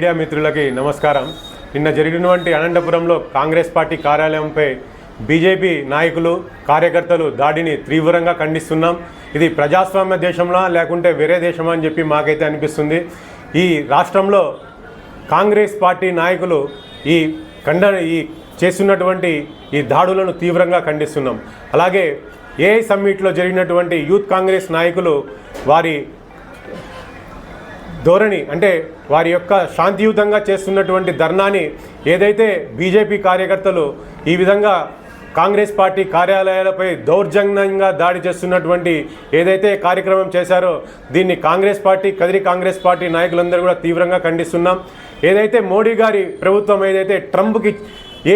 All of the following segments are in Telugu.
మీడియా మిత్రులకి నమస్కారం. నిన్న జరిగినటువంటి అనంతపురంలో కాంగ్రెస్ పార్టీ కార్యాలయంపై బీజేపీ నాయకులు కార్యకర్తలు దాడిని తీవ్రంగా ఖండిస్తున్నాం. ఇది ప్రజాస్వామ్య దేశంలో లేకుంటే వేరే దేశమా అని చెప్పి మాకైతే అనిపిస్తుంది. ఈ రాష్ట్రంలో కాంగ్రెస్ పార్టీ నాయకులు ఈ చేస్తున్నటువంటి ఈ దాడులను తీవ్రంగా ఖండిస్తున్నాం. అలాగే ఏఐ సమ్మిట్లో జరిగినటువంటి యూత్ కాంగ్రెస్ నాయకులు వారి ధోరణి అంటే వారి యొక్క శాంతియుతంగా చేస్తున్నటువంటి ధర్నాని ఏదైతే బీజేపీ కార్యకర్తలు ఈ విధంగా కాంగ్రెస్ పార్టీ కార్యాలయాలపై దౌర్జన్యంగా దాడి చేస్తున్నటువంటి ఏదైతే కార్యక్రమం చేశారో దీన్ని కదిరి కాంగ్రెస్ పార్టీ నాయకులందరూ కూడా తీవ్రంగా ఖండిస్తున్నాం. ఏదైతే మోడీ గారి ప్రభుత్వం ఏదైతే ట్రంప్కి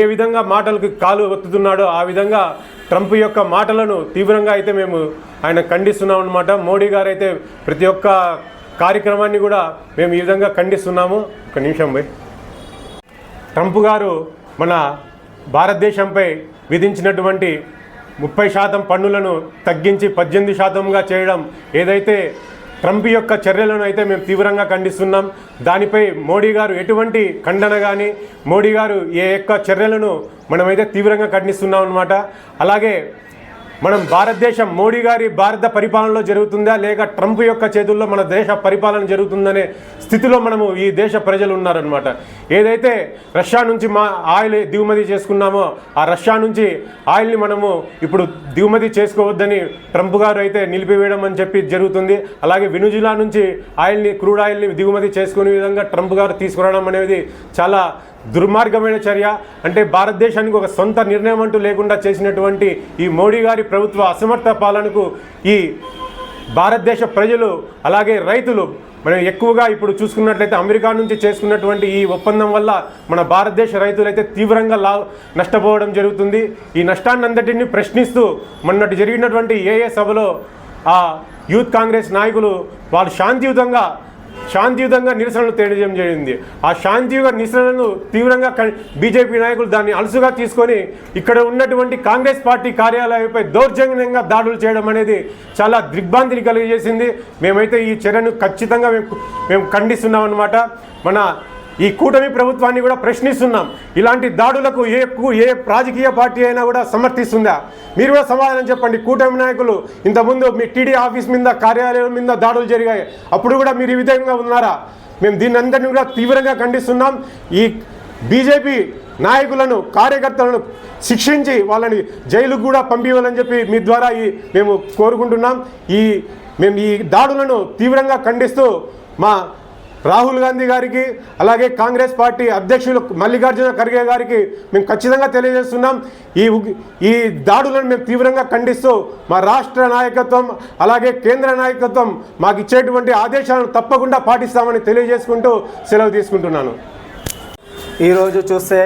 ఏ విధంగా మాటలకు కాలు ఒత్తుతున్నాడో ఆ విధంగా ట్రంప్ యొక్క మాటలను తీవ్రంగా అయితే మేము ఆయన ఖండిస్తున్నాం అన్నమాట. మోడీ గారు అయితే ప్రతి ఒక్క కార్యక్రమాన్ని కూడా మేము ఈ విధంగా ఖండిస్తున్నాము. ఒక నిమిషం పోయి ట్రంప్ గారు మన భారతదేశంపై విధించినటువంటి 30% పన్నులను తగ్గించి 18%గా చేయడం ఏదైతే ట్రంప్ యొక్క చర్యలను అయితే మేము తీవ్రంగా ఖండిస్తున్నాం. దానిపై మోడీ గారు ఎటువంటి ఖండన కానీ మోడీ గారు ఏ యొక్క చర్యలను మనమైతే తీవ్రంగా ఖండిస్తున్నాం అన్నమాట. అలాగే మనం భారతదేశం మోడీ గారి భారత పరిపాలనలో జరుగుతుందా లేక ట్రంప్ యొక్క చేతుల్లో మన దేశ పరిపాలన జరుగుతుందనే స్థితిలో మనము ఈ దేశ ప్రజలు ఉన్నారనమాట. ఏదైతే రష్యా నుంచి ఆయిల్ దిగుమతి చేసుకున్నామో ఆ రష్యా నుంచి ఆయిల్ని మనము ఇప్పుడు దిగుమతి చేసుకోవద్దని ట్రంప్ గారు అయితే నిలిపివేయడం అని చెప్పి జరుగుతుంది. అలాగే వెనుజులా నుంచి క్రూడ్ ఆయిల్ని దిగుమతి చేసుకునే విధంగా ట్రంప్ గారు తీసుకురావడం అనేది చాలా దుర్మార్గమైన చర్య. అంటే భారతదేశానికి ఒక సొంత నిర్ణయం అంటూ లేకుండా చేసినటువంటి ఈ మోడీ గారి ప్రభుత్వ అసమర్థ పాలనకు ఈ భారతదేశ ప్రజలు అలాగే రైతులు మనం ఎక్కువగా ఇప్పుడు చూసుకున్నట్లయితే అమెరికా నుంచి చేసుకున్నటువంటి ఈ ఒప్పందం వల్ల మన భారతదేశ రైతులైతే తీవ్రంగా నష్టపోవడం జరుగుతుంది. ఈ నష్టాన్నంతటిని ప్రశ్నిస్తూ మొన్నటి జరిగినటువంటి ఏఏ సభలో ఆ యూత్ కాంగ్రెస్ నాయకులు వాళ్ళు శాంతియుతంగా నిరసనలు తెలియజేయడం జరిగింది. ఆ శాంతియుత నిరసనలను తీవ్రంగా బీజేపీ నాయకులు దాన్ని అలసుగా తీసుకొని ఇక్కడ ఉన్నటువంటి కాంగ్రెస్ పార్టీ కార్యాలయంపై దౌర్జన్యంగా దాడులు చేయడం అనేది చాలా దిగ్భ్రాంతిని కలిగజేసింది. మేమైతే ఈ చర్యను ఖచ్చితంగా మేము ఖండిస్తున్నాం అన్నమాట. మన ఈ కూటమి ప్రభుత్వాన్ని కూడా ప్రశ్నిస్తున్నాం. ఇలాంటి దాడులకు ఏ రాజకీయ పార్టీ అయినా కూడా సమర్థిస్తుందా? మీరు కూడా సమాధానం చెప్పండి. కూటమి నాయకులు ఇంతకుముందు మీ టీడీ ఆఫీస్ మీద కార్యాలయం మీద దాడులు జరిగాయి, అప్పుడు కూడా మీరు ఈ విధంగా ఉన్నారా? మేము దీన్ని అందరినీ కూడా తీవ్రంగా ఖండిస్తున్నాం. ఈ బీజేపీ నాయకులను కార్యకర్తలను శిక్షించి వాళ్ళని జైలుకు కూడా పంపించాలని చెప్పి మీ ద్వారా మేము కోరుకుంటున్నాం. మేము ఈ దాడులను తీవ్రంగా ఖండిస్తూ మా రాహుల్ గాంధీ గారికి అలాగే కాంగ్రెస్ పార్టీ అధ్యక్షులు మల్లికార్జున ఖర్గే గారికి మేము ఖచ్చితంగా తెలియజేస్తున్నాం. ఈ దాడులను మేము తీవ్రంగా ఖండిస్తూ మా రాష్ట్ర నాయకత్వం అలాగే కేంద్ర నాయకత్వం మాకు ఇచ్చేటువంటి ఆదేశాలను తప్పకుండా పాటిస్తామని తెలియజేసుకుంటూ సెలవు తీసుకుంటున్నాను. ఈరోజు చూస్తే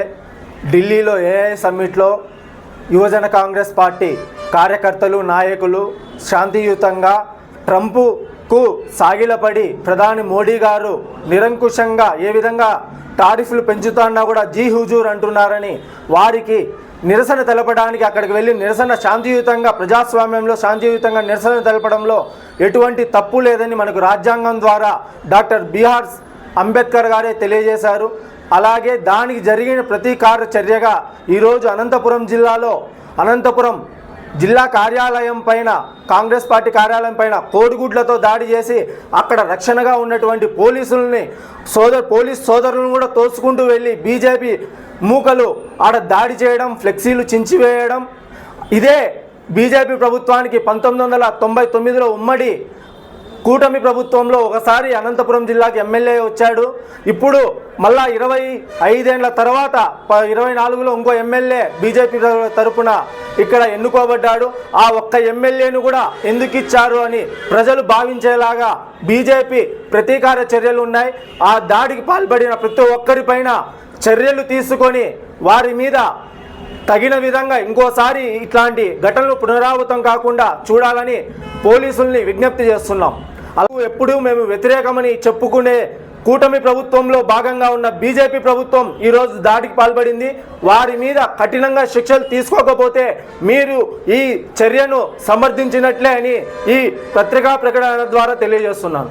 ఢిల్లీలో ఏఐ సమ్మిట్లో యువజన కాంగ్రెస్ పార్టీ కార్యకర్తలు నాయకులు శాంతియుతంగా ట్రంప్కు సాగిలపడి ప్రధాని మోడీ గారు నిరంకుశంగా ఏ విధంగా టారిఫ్లు పెంచుతున్నా కూడా జీ హుజూర్ అంటున్నారని వారికి నిరసన తెలపడానికి అక్కడికి వెళ్ళి నిరసన శాంతియుతంగా ప్రజాస్వామ్యంలో శాంతియుతంగా నిరసన తెలపడంలో ఎటువంటి తప్పు లేదని మనకు రాజ్యాంగం ద్వారా డాక్టర్ బిఆర్ అంబేద్కర్ గారే తెలియజేశారు. అలాగే దానికి జరిగిన ప్రతీకార చర్యగా ఈరోజు అనంతపురం జిల్లా కార్యాలయం పైన కాంగ్రెస్ పార్టీ కార్యాలయం పైన కోడిగుడ్లతో దాడి చేసి అక్కడ రక్షణగా ఉన్నటువంటి పోలీస్ సోదరులను కూడా తోసుకుంటూ వెళ్ళి బీజేపీ మూకలు ఆడ దాడి చేయడం, ఫ్లెక్సీలు చించివేయడం. ఇదే బీజేపీ ప్రభుత్వానికి 1999లో ఉమ్మడి కూటమి ప్రభుత్వంలో ఒకసారి అనంతపురం జిల్లాకి ఎమ్మెల్యే వచ్చాడు. ఇప్పుడు మళ్ళా 25 ఏళ్ల తర్వాత 24లో ఇంకో ఎమ్మెల్యే బీజేపీ తరఫున ఇక్కడ ఎన్నుకోబడ్డాడు. ఆ ఒక్క ఎమ్మెల్యేను కూడా ఎందుకు ఇచ్చారు అని ప్రజలు భావించేలాగా బీజేపీ ప్రతీకార చర్యలు ఉన్నాయి. ఆ దాడికి పాల్పడిన ప్రతి ఒక్కరిపైన చర్యలు తీసుకొని వారి మీద తగిన విధంగా ఇంకోసారి ఇట్లాంటి ఘటనలు పునరావృతం కాకుండా చూడాలని పోలీసుల్ని విజ్ఞప్తి చేస్తున్నాం. అలా ఎప్పుడూ మేము వ్యతిరేకమని చెప్పుకునే కూటమి ప్రభుత్వంలో భాగంగా ఉన్న బీజేపీ ప్రభుత్వం ఈరోజు దాడికి పాల్పడింది. వారి మీద కఠినంగా శిక్షలు తీసుకోకపోతే మీరు ఈ చర్యను సమర్థించినట్లే అని ఈ పత్రికా ప్రకటన ద్వారా తెలియజేస్తున్నాను.